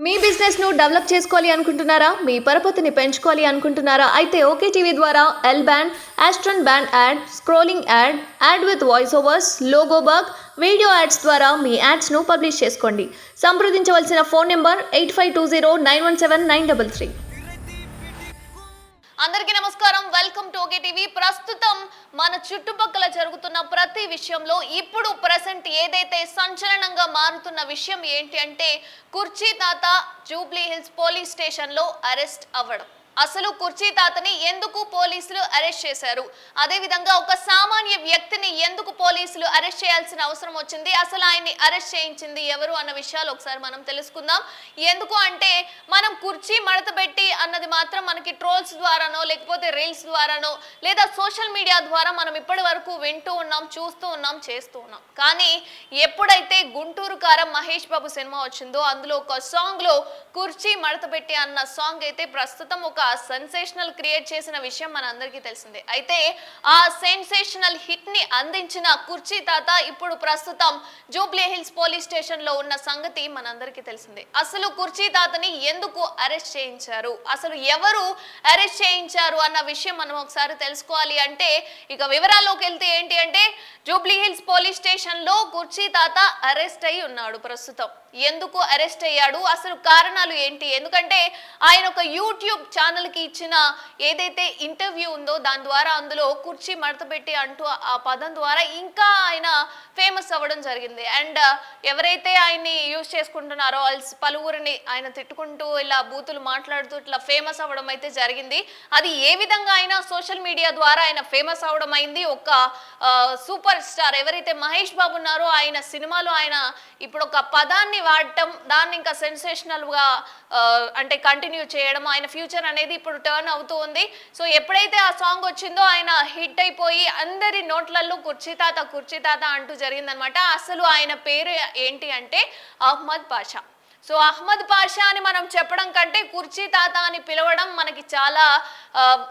మీ business ను develop చేసుకోవాలి అనుకుంటున్నారా? మీ పరపతిని పెంచుకోవాలి అనుకుంటున్నారా? అయితే ఓకే టీవీ ద్వారా ఎల్ బ్యాండ్, ఆస్ట్రన్ band ad, scrolling ad, ad with voice overs, logo bug, video ads ద్వారా మీ యాడ్స్ ను పబ్లిష్ చేసుకోండి. సంప్రదించవలసిన ఫోన్ నెంబర్ 8520917933. అందరికీ నమస్కారం. Welcome to okay TV. ప్రస్తుతం మన చుట్టుపక్కల జరుగుతున్న ప్రతి విషయంలో ఇప్పుడు ప్రెసెంట్ ఏదైతే సంచలనంగా మారుతున్న విషయం ఏంటి అంటే కుర్చీ తాత జూబ్లీ హిల్స్ పోలీస్ స్టేషన్ లో అరెస్ట్ అవ్వడం. అసలు కుర్చీ తాతని ఎందుకు పోలీసులు అరెస్ట్ చేశారు? అదే విధంగా ఒక సామాన్య వ్యక్తిని ఎందుకు పోలీసులు అరెస్ట్ చేయాల్సిన అవసరం వచ్చింది? అసలు ఆయన్ని అరెస్ట్ చేయించింది ఎవరు అన్న విషయాలు ఒకసారి మనం తెలుసుకుందాం. ఎందుకు అంటే మనం కుర్చీ మడత పెట్టి అన్నది మాత్రం మనకి ట్రోల్స్ ద్వారానో లేకపోతే రీల్స్ ద్వారానో లేదా సోషల్ మీడియా ద్వారా మనం ఇప్పటి వరకు వింటూ ఉన్నాం, చూస్తూ ఉన్నాం, చేస్తూ ఉన్నాం. కానీ ఎప్పుడైతే గుంటూరు కారం మహేష్ బాబు సినిమా వచ్చిందో అందులో ఒక సాంగ్ లో కుర్చీ మడత పెట్టి అన్న సాంగ్ అయితే ప్రస్తుతం ఒక సెన్సేషనల్ క్రియేట్ చేసిన విషయం మనందరికీ తెలిసిందే. అయితే ఆ సెన్సేషనల్ హిట్ ని అందించిన కుర్చీ తాత ఇప్పుడు ప్రస్తుతం జూబ్లీ హిల్స్ పోలీస్ స్టేషన్ లో ఉన్న సంగతి మనందరికీ తెలిసిందే. అసలు కుర్చీ తాతని ఎందుకు అరెస్ట్ చేయించారు, అసలు ఎవరు అరెస్ట్ చేయించారు అన్న విషయం మనం ఒకసారి తెలుసుకోవాలి. అంటే ఇక వివరాల్లోకి వెళ్తే ఏంటి అంటే జూబ్లీ హిల్స్ పోలీస్ స్టేషన్ లో కుర్చీ తాత అరెస్ట్ అయి ఉన్నాడు. ప్రస్తుతం ఎందుకు అరెస్ట్ అయ్యాడు, అసలు కారణాలు ఏంటి? ఎందుకంటే ఆయన ఒక యూట్యూబ్ ఛానల్ కి ఇచ్చిన ఏదైతే ఇంటర్వ్యూ ఉందో దాని ద్వారా అందులో కుర్చీ మడత పెట్టి అంటూ ఆ పదం ద్వారా ఇంకా ఆయన ఫేమస్ అవ్వడం జరిగింది. అండ్ ఎవరైతే ఆయన్ని యూజ్ చేసుకుంటున్నారో పలువురిని ఆయన తిట్టుకుంటూ ఇలా బూతులు మాట్లాడుతూ ఇట్లా ఫేమస్ అవ్వడం అయితే జరిగింది. అది ఏ విధంగా అయినా సోషల్ మీడియా ద్వారా ఆయన ఫేమస్ అవ్వడం అయింది. ఒక సూపర్ స్టార్ ఎవరైతే మహేష్ బాబు ఉన్నారో ఆయన సినిమాలో ఆయన ఇప్పుడు ఒక పదాన్ని వాడటం, దాన్ని ఇంకా సెన్సేషనల్ గా అంటే కంటిన్యూ చేయడం, ఆయన ఫ్యూచర్ అనేది ఇప్పుడు టర్న్ అవుతూ ఉంది. సో ఎప్పుడైతే ఆ సాంగ్ వచ్చిందో ఆయన హిట్ అయిపోయి అందరి నోట్లలో కుర్చీ తాత అంటూ జరిగిందనమాట. అసలు ఆయన పేరు ఏంటి అంటే అహ్మద్ పాషా. సో అహ్మద్ పాషా అని మనం చెప్పడం కంటే కుర్చీ తాత అని పిలవడం మనకి చాలా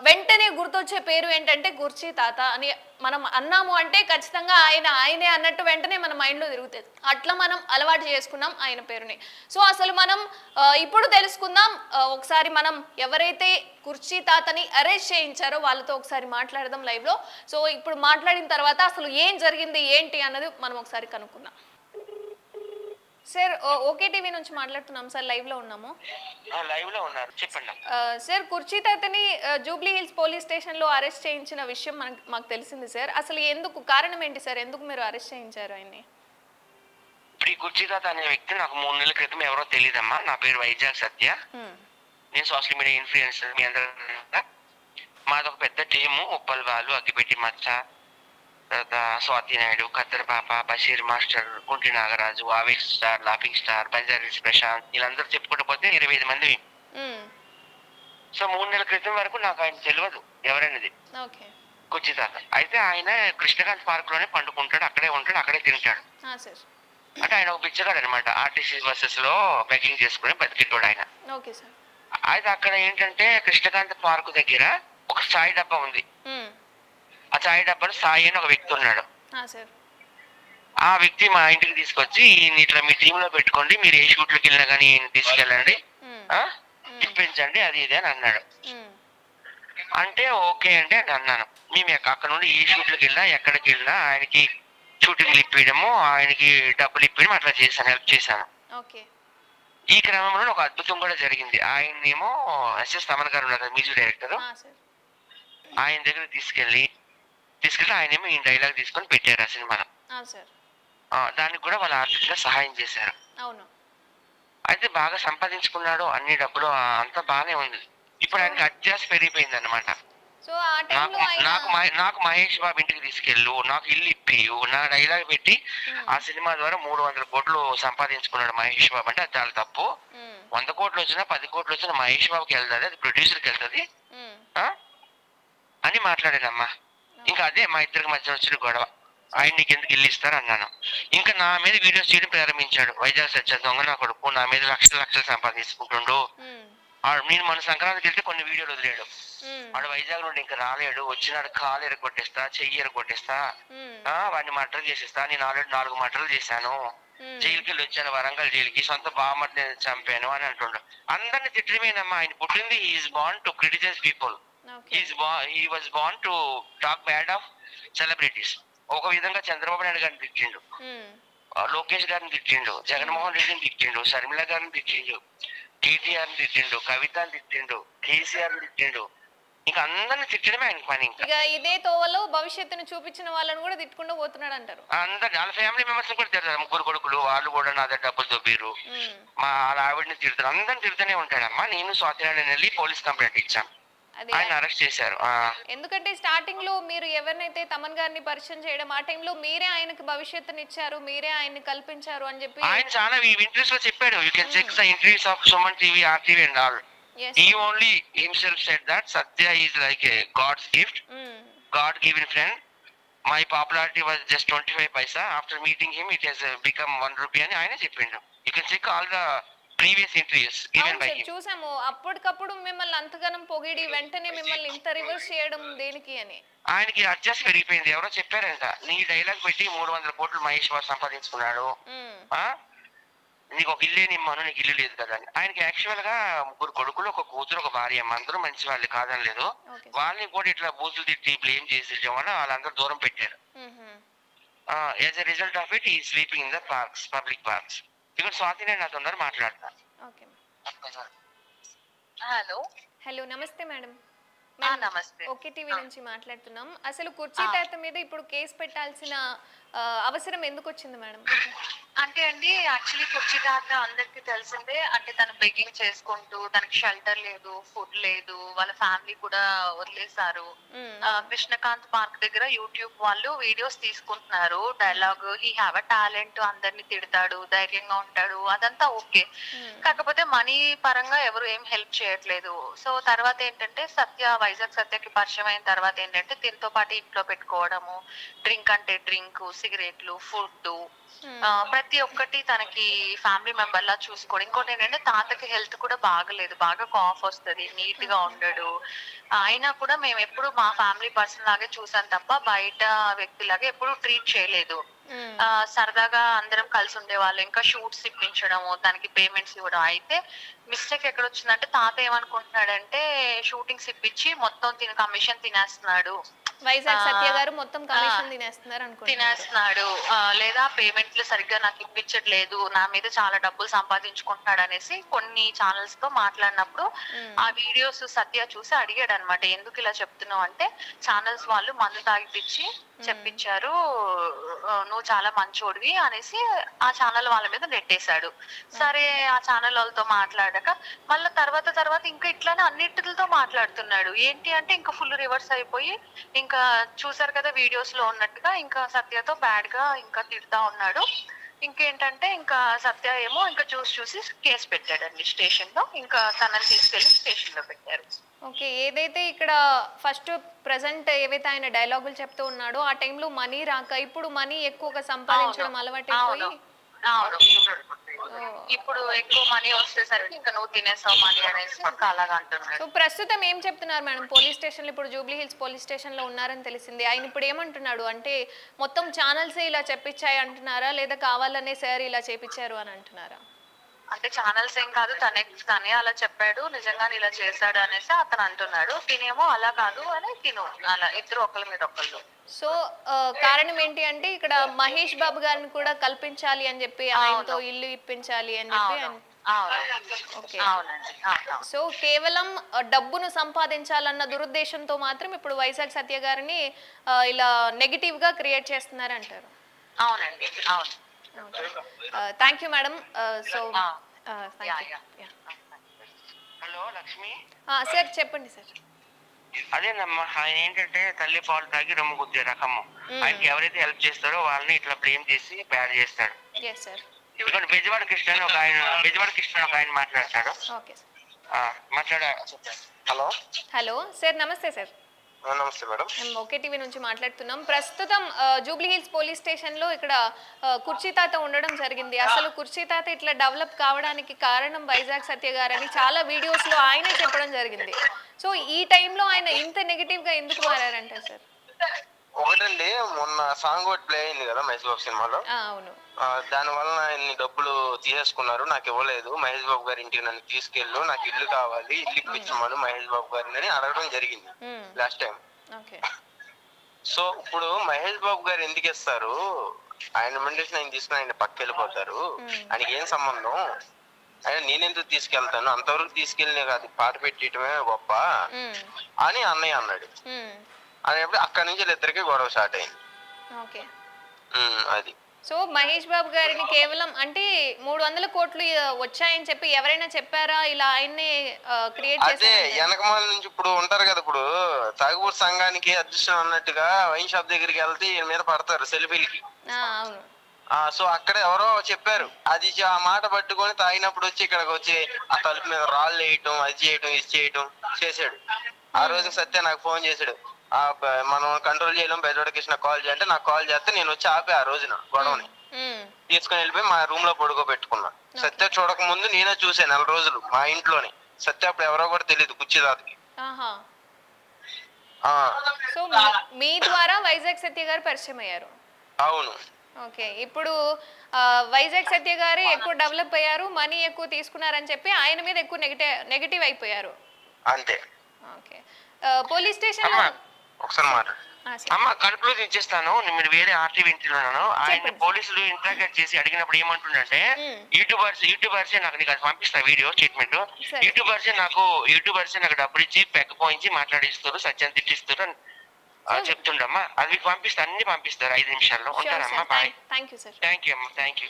వెంటనే గుర్తొచ్చే పేరు ఏంటంటే కుర్చీ తాత అని మనం అన్నాము అంటే ఖచ్చితంగా ఆయనే అన్నట్టు వెంటనే మన మైండ్లో తిరుగుతుంది. అట్లా మనం అలవాటు చేసుకున్నాం ఆయన పేరుని. సో అసలు మనం ఇప్పుడు తెలుసుకుందాం. ఒకసారి మనం ఎవరైతే కుర్చీ తాతని అరెస్ట్ చేయించారో వాళ్ళతో ఒకసారి మాట్లాడదాం లైవ్లో. సో ఇప్పుడు మాట్లాడిన తర్వాత అసలు ఏం జరిగింది ఏంటి అన్నది మనం ఒకసారి కనుక్కుందాం. సార్ ఓకే టీవీ నుంచి మాట్లాడుతున్నాం సార్, లైవ్ లో ఉన్నాము. చెప్పండి సార్, కుర్చీ తాతని జూబ్లీ హిల్స్ పోలీస్ స్టేషన్ లో అరెస్ట్ చేయించిన విషయం మాకు తెలిసింది సార్. అసలు ఎందుకు, కారణం ఏంటి సార్, ఎందుకు మీరు అరెస్ట్ చేయించారు ఆయన్ని? ఇప్పుడు ఈ కుర్చీ తాత అనే వ్యక్తి నాకు 3 నెలల క్రితం ఎవరో తెలియదమ్మా. నా పేరు వైజాగ్ సత్య. నేను సోషల్ మీడియా ఇన్ఫ్లుయెన్సర్. మీ అందరూ మాది ఒక పెద్ద టీము. ఉప్పల్ వాళ్ళు, అగ్గిపెట్టి మచ్చ, తర్వాత స్వాతి నాయుడు, ఖద్దర్ పాప, Basheer master, Gunti Nagaraju, Avesh star, laughing star, బంజారీస్ ప్రశాంత్, వీళ్ళందరూ చెప్పుకుంటూ పోతే 25 మంది. సో 3 నెలల క్రితం వరకు నాకు ఆయన తెలియదు ఎవరనేది కుర్చీ తాత. అయితే ఆయన కృష్ణకాంత్ పార్క్ లోనే పండుకుంటాడు, అక్కడే ఉంటాడు, అక్కడే తింటాడు. అంటే ఆయన ఒక బిచ్చగాడు అనమాట. ఆర్టీసీ బస్సెస్ లో బెగ్గింగ్ చేసుకుని బతికేటోడు ఆయన. అయితే అక్కడ ఏంటంటే కృష్ణకాంత్ పార్క్ దగ్గర ఒక చాయ్ డబ్బా ఉంది. ఆ చాయ్ డబ్బాలో సాయి అని ఒక వ్యక్తి ఉన్నాడు. ఆ వ్యక్తి మా ఇంటికి తీసుకొచ్చి ఇట్లా మీ టీమ్ లో పెట్టుకోండి, మీరు ఏ షూట్లకి వెళ్ళినా కానీ తీసుకెళ్ళండి, ఇప్పించండి, అది ఇది అని అన్నాడు. అంటే ఓకే అండి అని అన్నాను. మేము అక్కడ నుండి ఏ షూట్లకి వెళ్ళినా ఎక్కడికి వెళ్ళినా ఆయనకి షూటింగ్లు ఇప్పించడము, ఆయనకి డబ్బులు ఇప్పించడం అట్లా చేశాను, హెల్ప్ చేశాను. ఈ క్రమంలో ఒక అద్భుతం కూడా జరిగింది. ఆయనేమో ఎస్ఎస్ తమన్ గారు ఉన్నారు, మ్యూజిక్ డైరెక్టర్. ఆయన దగ్గర తీసుకెళ్ళి ఆయనేమో ఈ డైలాగ్ తీసుకొని పెట్టారు ఆ సినిమాలో. దానికి కూడా వాళ్ళు ఆర్థికంగా సహాయం చేశారు. అయితే బాగా సంపాదించుకున్నాడు, అన్ని డబ్బులు అంతా బాగానే ఉంది. ఇప్పుడు ఆయనకి అత్యాశ పెరిగిపోయింది అనమాట. నాకు మహేష్ బాబు ఇంటికి తీసుకెళ్ళు, నాకు ఇల్లు ఇప్పియు, నా డైలాగ్ పెట్టి ఆ సినిమా ద్వారా 300 కోట్లు సంపాదించుకున్నాడు మహేష్ బాబు. అంటే అది చాలా తప్పు. 100 కోట్లు వచ్చినా 10 కోట్లు వచ్చినా మహేష్ బాబుకి వెళ్తుంది, అది ప్రొడ్యూసర్కి వెళ్తుంది అని మాట్లాడానమ్మా. ఇంకా అదే మా ఇద్దరికి మధ్య వచ్చిన గొడవ. ఆయన నీకు ఎందుకు ఇల్లు ఇస్తారు అన్నాను. ఇంకా నా మీద వీడియోస్ చేయడం ప్రారంభించాడు. వైజాగ్ సత్య దొంగ నా కొడుకు, నా మీద లక్షలు సంపాదించుకుంటుండు. నేను మన సంక్రాంతికి వెళ్తే కొన్ని వీడియోలు వదిలేడు. వాడు వైజాగ్ నుండి ఇంకా రాలేడు, వచ్చినాడు కాలు ఎరగొట్టేస్తా, చెయ్యి ఎరగొట్టేస్తా, వాడిని మర్డర్ చేసేస్తా, నేను ఆల్రెడీ 4 మర్డర్లు చేశాను, జైలుకి వెళ్ళి వచ్చాను, వరంగల్ జైలుకి, సొంత బామ్మని చంపాను అని అంటుండ్రు. అందరిని తిట్టడమేనమ్మా. ఆయన పుట్టింది is born to criticise people. He was born to talk bad of celebrities. ఒక విధంగా చంద్రబాబు నాయుడు గారిని తిట్టిండు, లోకేష్ గారిని తిట్టిండు, జగన్మోహన్ రెడ్డిని తిట్టిండు, షర్మిల గారిని తిట్టిండు, కేటీఆర్ ని తిట్టిండు, కవితని తిట్టిండు, కేసీఆర్ ని తిట్టిండు. ఇంకా అందరిని తిట్టడమే ఆయన పని. ఇంకా ఇదే తోవలో భవిష్యత్తును చూపించిన వాళ్ళని కూడా తిట్టుకుంటూ పోతున్నాడు అంటారు. అందరు వాళ్ళ ఫ్యామిలీ మెంబర్స్ కూడా తిడతారు. ముగ్గురు కొడుకులు వాళ్ళు కూడా నా దగ్గర డబ్బులు దొబ్బిరు, మా ఆవిడని తిడతారు, అందరిని తిడుతూనే ఉంటాడమ్మా. నేను స్వాతినారాయణ వెళ్ళి పోలీస్ కంప్లైంట్ ఇచ్చాం, ఆయన అరెస్ట్ చేశారు. ఎందుకంటే స్టార్టింగ్ లో మీరు ఎవరినైతే తమన్ గారిని పరిచయం చేయడం, ఆ టైంలో మీరే ఆయనకి భవిష్యత్తుని ఇచ్చారు, మీరే ఆయన్ని కల్పించారు అని చెప్పి ఆయన చాలా ఇంటర్వ్యూస్ లో చెప్పాడు. You can check the interviews of Suman TV, RTV and all. He only himself said that Satya is like a God's gift, God given friend. My popularity was just 25 paisa. After meeting him, it has become 1 rupee అని ఆయన చెప్పిండు. You can check all the previous interviews given by him. చూసాము. అప్పటికప్పుడు మిమ్మల్ని అంతగానం పొగిడి వెంటనే మిమ్మల్ని ఇంత రివర్స్ చేయడం దేనికి అని ఆయనకి అడ్జస్ట్ పెరిగిపోయింది. ఎవరో చెప్పారంట, నీ డైలాగ్ పెట్టి 300 కోట్లు మహేష్ బాబు సంపాదించుకున్నాడు, నీకు ఒక ఇల్లే నిమ్మను, నీకు ఇల్లు లేదు కదా అని. ఆయనకి యాక్చువల్ గా 3 కొడుకులు, ఒక కూతురు, ఒక భార్య. అందరూ మంచి వాళ్ళు కాదని లేదు. వాళ్ళని కూడా ఇట్లా బూతులు తిట్టి బ్లేమ్ చేసేయడం వల్ల వాళ్ళందరూ దూరం పెట్టారు. As a result of it ఈ sleeping in the parks, public parks. ఇక్కడ స్వాతి నేను నాతో మాట్లాడతాను. హలో, నమస్తే మేడం. నమస్తే. ఓకే టీవీ నుంచి మాట్లాడుతున్నాం. అసలు కుర్చీ తాత మీద ఇప్పుడు కేసు పెట్టాల్సిన అవసరం ఎందుకు వచ్చింది మేడం? అంటే అండి, యాక్చువల్లీ కుర్చీ తాత అందరికి తెలిసిందే. అంటే తను బెగ్గింగ్ చేసుకుంటూ, తనకి షెల్టర్ లేదు, ఫుడ్ లేదు, వాళ్ళ ఫ్యామిలీ కూడా వదిలేశారు. కృష్ణకాంత్ పార్క్ దగ్గర యూట్యూబ్ వాళ్ళు వీడియోస్ తీసుకుంటున్నారు. Dialogue, he have a talent, అందరిని తిడతాడు, ధైర్యంగా ఉంటాడు, అదంతా ఓకే. కాకపోతే మనీ పరంగా ఎవరు ఏం హెల్ప్ చేయట్లేదు. సో తర్వాత ఏంటంటే వైజాగ్ సత్యకి పరిచయం అయిన తర్వాత ఏంటంటే దీంతో పాటు ఇంట్లో పెట్టుకోవడము, డ్రింక్ అంటే డ్రింక్, సిగరెట్లు, ఫుడ్, ప్రతి ఒక్కటి తనకి ఫ్యామిలీ మెంబర్ లా చూసుకోవడం. ఇంకోటి ఏంటంటే తాతకి హెల్త్ కూడా బాగలేదు, బాగా కాఫ్ వస్తుంది, నీట్ గా ఉండడు. అయినా కూడా మేము ఎప్పుడు మా ఫ్యామిలీ పర్సన్ లాగే చూసాం తప్ప బయట వ్యక్తిలాగా ఎప్పుడు ట్రీట్ చేయలేదు. సరదాగా అందరం కలిసి ఉండేవాళ్ళు. ఇంకా షూట్స్ ఇప్పించడము, దానికి పేమెంట్స్ ఇవ్వడం. అయితే మిస్టేక్ ఎక్కడ వచ్చిందంటే తాత ఏమనుకుంటున్నాడంటే షూటింగ్స్ ఇప్పించి మొత్తం కమిషన్ తినేస్తున్నాడు, వైజాగ్ సత్య గారు మొత్తం కమిషన్ తినేస్తున్నాడు, లేదా పేమెంట్లు సరిగ్గా నాకు ఇప్పించట్లేదు, నా మీద చాలా డబ్బులు సంపాదించుకుంటున్నాడు అనేసి కొన్ని ఛానల్స్ తో మాట్లాడినప్పుడు ఆ వీడియోస్ సత్య చూసి అడిగాడు అనమాట, ఎందుకు ఇలా చెప్తున్నావు అంటే ఛానల్స్ వాళ్ళు మందు తాగిపిచ్చి చెప్పించారు, నువ్వు చాలా మంచోడివి అనేసి ఆ ఛానల్ వాళ్ళ మీద నెట్టేశాడు. సరే, ఆ ఛానల్ వాళ్ళతో మాట్లాడాక మళ్ళీ తర్వాత ఇంకా ఇట్లానే అన్నిటితో మాట్లాడుతున్నాడు. ఏంటి అంటే ఇంకా ఫుల్ రివర్స్ అయిపోయి ఇంకా చూసారు కదా వీడియోస్ లో ఉన్నట్టుగా ఇంకా సత్యతో బ్యాడ్ గా ఇంకా తిడతా ఉన్నాడు. ఇంకేంటంటే ఇంకా సత్య ఏమో ఇంకా చూసి కేసు పెట్టాడండి స్టేషన్ లో. ఇంకా తనని తీసుకెళ్లి స్టేషన్ లో పెట్టారు. ఓకే, ఏదైతే ఇక్కడ ఫస్ట్ ప్రెసెంట్ ఏవైతే ఆయన డైలాగులు చెప్తూ ఉన్నాడో ఆ టైంలో మనీ రాక ఇప్పుడు మనీ ఎక్కువగా సంపాదించడం అలవాటైపోయి ఇప్పుడు ఎక్కువ మనీ వచ్చేసరికి ఇంకా నువ్వు తినేసావు మనీ అనేసి ఇంకా అలాగా అంటున్నాడు. సో ప్రస్తుతం ఏం చెప్తున్నారు మేడం? పోలీస్ స్టేషన్ లో ఇప్పుడు జూబ్లీ హిల్స్ పోలీస్ స్టేషన్ లో ఉన్నారని తెలిసింది. ఆయన ఇప్పుడు ఏమంటున్నాడు అంటే మొత్తం ఛానల్స్ ఇలా చెప్పించాయి అంటున్నారా, లేదా కావాలనే సార్ ఇలా చేపించారు అని అంటున్నారా? అంటే ఛానల్స్ ఏం కాదు, తనే అలా చెప్పాడు, నిజంగానే ఇలా చేశాడు అనేసి అతను అంటున్నాడు. తినేమో అలా కాదు అని తిను, అలా ఇద్దరు ఒకళ్ళ మీద ఒకళ్ళు. సో కారణం ఏంటి అంటే ఇక్కడ మహేష్ బాబు గారిని కూడా కల్పించాలి అని చెప్పి, ఆయనతో ఇల్లు ఇప్పించాలి అని చెప్పి. సో కేవలం డబ్బును సంపాదించాలన్న దురుద్దేశంతో మాత్రం ఇప్పుడు వైజాగ్ సత్య గారిని ఇలా నెగటివ్ గా క్రియేట్ చేస్తున్నారు అంటారు. అవునండి, అవును. Thank you madam. So hello Lakshmi sir, చెప్పండి సార్. అదేనమ్మా, ఆయన ఏంటంటే తల్లి పాలు తాగి రొమ్ము గుద్దే రకము. ఆయనకి ఎవరైతే హెల్ప్ చేస్తారో వాళ్ళని ఇట్లా బ్లేమ్ చేసి బ్యాడ్ చేస్తాడు. ఇక్కడ బెజవాడ కృష్ణ ఒక ఆయన మాట్లాడతాడు. హలో హలో సార్, నమస్తే సార్. నమస్తే మేడం. మేము ఓకే టీవీ నుంచి మాట్లాడుతున్నాం. ప్రస్తుతం జూబ్లీ హిల్స్ పోలీస్ స్టేషన్ లో ఇక్కడ కుర్చీ తాత ఉండడం జరిగింది. అసలు కుర్చీ తాత ఇట్లా డెవలప్ కావడానికి కారణం వైజాగ్ సత్య గారని చాలా వీడియోస్ లో ఆయనే చెప్పడం జరిగింది. సో ఈ టైంలో ఆయన ఇంత నెగటివ్ గా ఎందుకు మారారంటే సార్? ఒకటండి, మొన్న సాంగ్ ఒకటి ప్లే అయింది కదా మహేష్ బాబు సినిమాలో. అవును. దాని వల్ల ఆయన్ని డబ్బులు తీసేసుకున్నారు, నాకు ఇవ్వలేదు. మహేష్ బాబు గారి ఇంటికి నన్ను తీసుకెళ్ళు, నాకు ఇల్లు కావాలి, ఇల్లు ఇప్పించమను మహేష్ బాబు గారిని అని అడగడం జరిగింది లాస్ట్ టైం. సో ఇప్పుడు మహేష్ బాబు గారు ఎందుకు ఇస్తారు? ఆయన మండేషన్ ఆయన తీసుకుని ఆయన పక్క వెళ్ళిపోతారు, ఆయనకి ఏం సంబంధం? ఆయన నేనెందుకు తీసుకెళ్తాను, అంతవరకు తీసుకెళ్ళినే కాదు, పాట పెట్టడమే గొప్ప అని అన్నయ్య అన్నాడు. అనేప్పుడు అక్కడి నుంచి ఇద్దరికి గొడవ స్టార్ట్ అయింది. అది. సో మహేష్ బాబు గారిని కేవలం అంటే 300 కోట్లు వచ్చాయని చెప్పి ఎవరైనా చెప్పారా ఇలా ఆయన్ని క్రియేట్ చేశారు? అదే వెనకమాల నుంచి ఇప్పుడు ఉంటారు కదా, ఇప్పుడు తాగుబోతు సంఘానికి అదృష్టం అన్నట్టుగా వైన్ షాప్ దగ్గరికి వెళ్తే ఈయన మీద పడతారు సెల్ఫీలకి. అవును. సో అక్కడ ఎవరో చెప్పారు, అది ఆ మాట పట్టుకొని తాగినప్పుడు వచ్చి ఇక్కడికి వచ్చి ఆ తలుపు మీద రాళ్ళు వేయటం, అది చేయటం, ఇది చేయటం చేశాడు. ఆ రోజు సత్య నాకు ఫోన్ చేశాడు, మనం కంట్రోల్ చేయలేం, బెజవాడ కృష్ణ కాల్ చేయంటే నాకు కాల్ చేస్తే నేను వచ్చి ఆపే ఆ రోజున గొడవని తీసుకుని వెళ్ళిపోయి మా రూమ్ లో పడుకోబెట్టుకున్నా. సత్య చూడక ముందు నేనే చూసాను 4 రోజులు మా ఇంట్లోనే. సత్య అప్పుడు ఎవరో కూడా తెలియదు కుర్చీదాతకి. సో మీ ద్వారా వైజాగ్ సత్య గారు పరిచయం అయ్యారు? అవును. ఓకే. ఇప్పుడు వైజాగ్ సత్య గారు ఎక్కువ డెవలప్ అయ్యారు, మనీ ఎక్కువ తీసుకున్నారని చెప్పి ఆయన మీద ఎక్కువ నెగటివ్ అయిపోయారు అంతే. ఓకే. పోలీస్ స్టేషన్ ఒకసారి మాట్లాడు అమ్మ, కడుపులో తెచ్చేస్తాను. మీరు వేరే ఆర్టీవీ వింటున్నాను. ఆయన పోలీసులు ఇంట్రాగేట్ చేసి అడిగినప్పుడు ఏమంటుండంటే, యూట్యూబర్సే నాకు నీకు పంపిస్తా వీడియో స్టేట్మెంట్, యూట్యూబర్సే నాకు డబ్బులు ఇచ్చి పెక్క పోయించి మాట్లాడిస్తారు, సత్యం తిట్టిస్తారు చెప్తుండమ్మా. అది మీకు పంపిస్తా, అన్ని పంపిస్తారు 5 నిమిషాల్లో. ఉంటారమ్మా, bye. Thank you sir. Thank you అమ్మా, థ్యాంక్ యూ.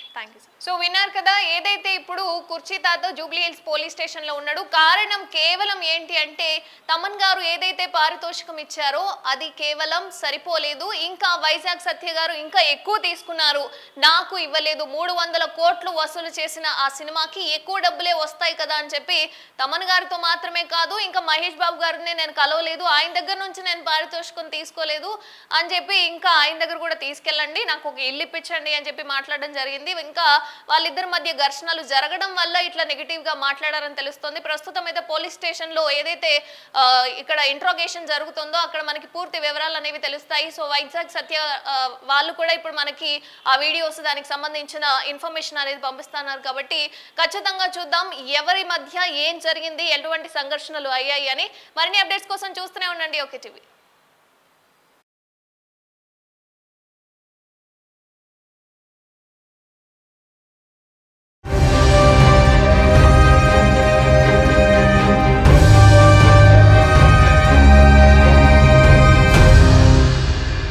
సో విన్నారు కదా, ఏదైతే ఇప్పుడు కుర్చీ తాత జూబ్లీ హిల్స్ పోలీస్ స్టేషన్ లో ఉన్నాడు. కారణం కేవలం ఏంటి అంటే, తమన్ గారు ఏదైతే పారితోషికం ఇచ్చారో అది కేవలం సరిపోలేదు, ఇంకా వైజాగ్ సత్య గారు ఇంకా ఎక్కువ తీసుకున్నారు, నాకు ఇవ్వలేదు, 300 కోట్లు వసూలు చేసిన ఆ సినిమాకి ఎక్కువ డబ్బులే వస్తాయి కదా అని చెప్పి తమన్ గారితో మాత్రమే కాదు, ఇంకా మహేష్ బాబు గారిని నేను కలవలేదు, ఆయన దగ్గర నుంచి నేను పారితోషికం తీసుకోలేదు అని చెప్పి ఇంకా ఆయన దగ్గర కూడా తీసుకెళ్ళండి, నాకు ఒక ఇల్లు ఇప్పించండి అని చెప్పి మాట్లాడడం జరిగింది. ఇంకా వాళ్ళిద్దరి మధ్య ఘర్షణలు జరగడం వల్ల ఇట్లా నెగిటివ్ గా మాట్లాడారని తెలుస్తుంది. ప్రస్తుతం అయితే పోలీస్ స్టేషన్ లో ఏదైతే ఇక్కడ ఇంట్రోగేషన్ జరుగుతుందో అక్కడ మనకి పూర్తి వివరాలు అనేవి తెలుస్తాయి. సో వైజాగ్ సత్య వాళ్ళు కూడా ఇప్పుడు మనకి ఆ వీడియోస్ దానికి సంబంధించిన ఇన్ఫర్మేషన్ అనేది పంపిస్తున్నారు కాబట్టి ఖచ్చితంగా చూద్దాం ఎవరి మధ్య ఏం జరిగింది, ఎటువంటి సంఘర్షణలు అయ్యాయి అని. మరిన్ని అప్డేట్స్ కోసం చూస్తూనే ఉండండి ఓకే టీవీ.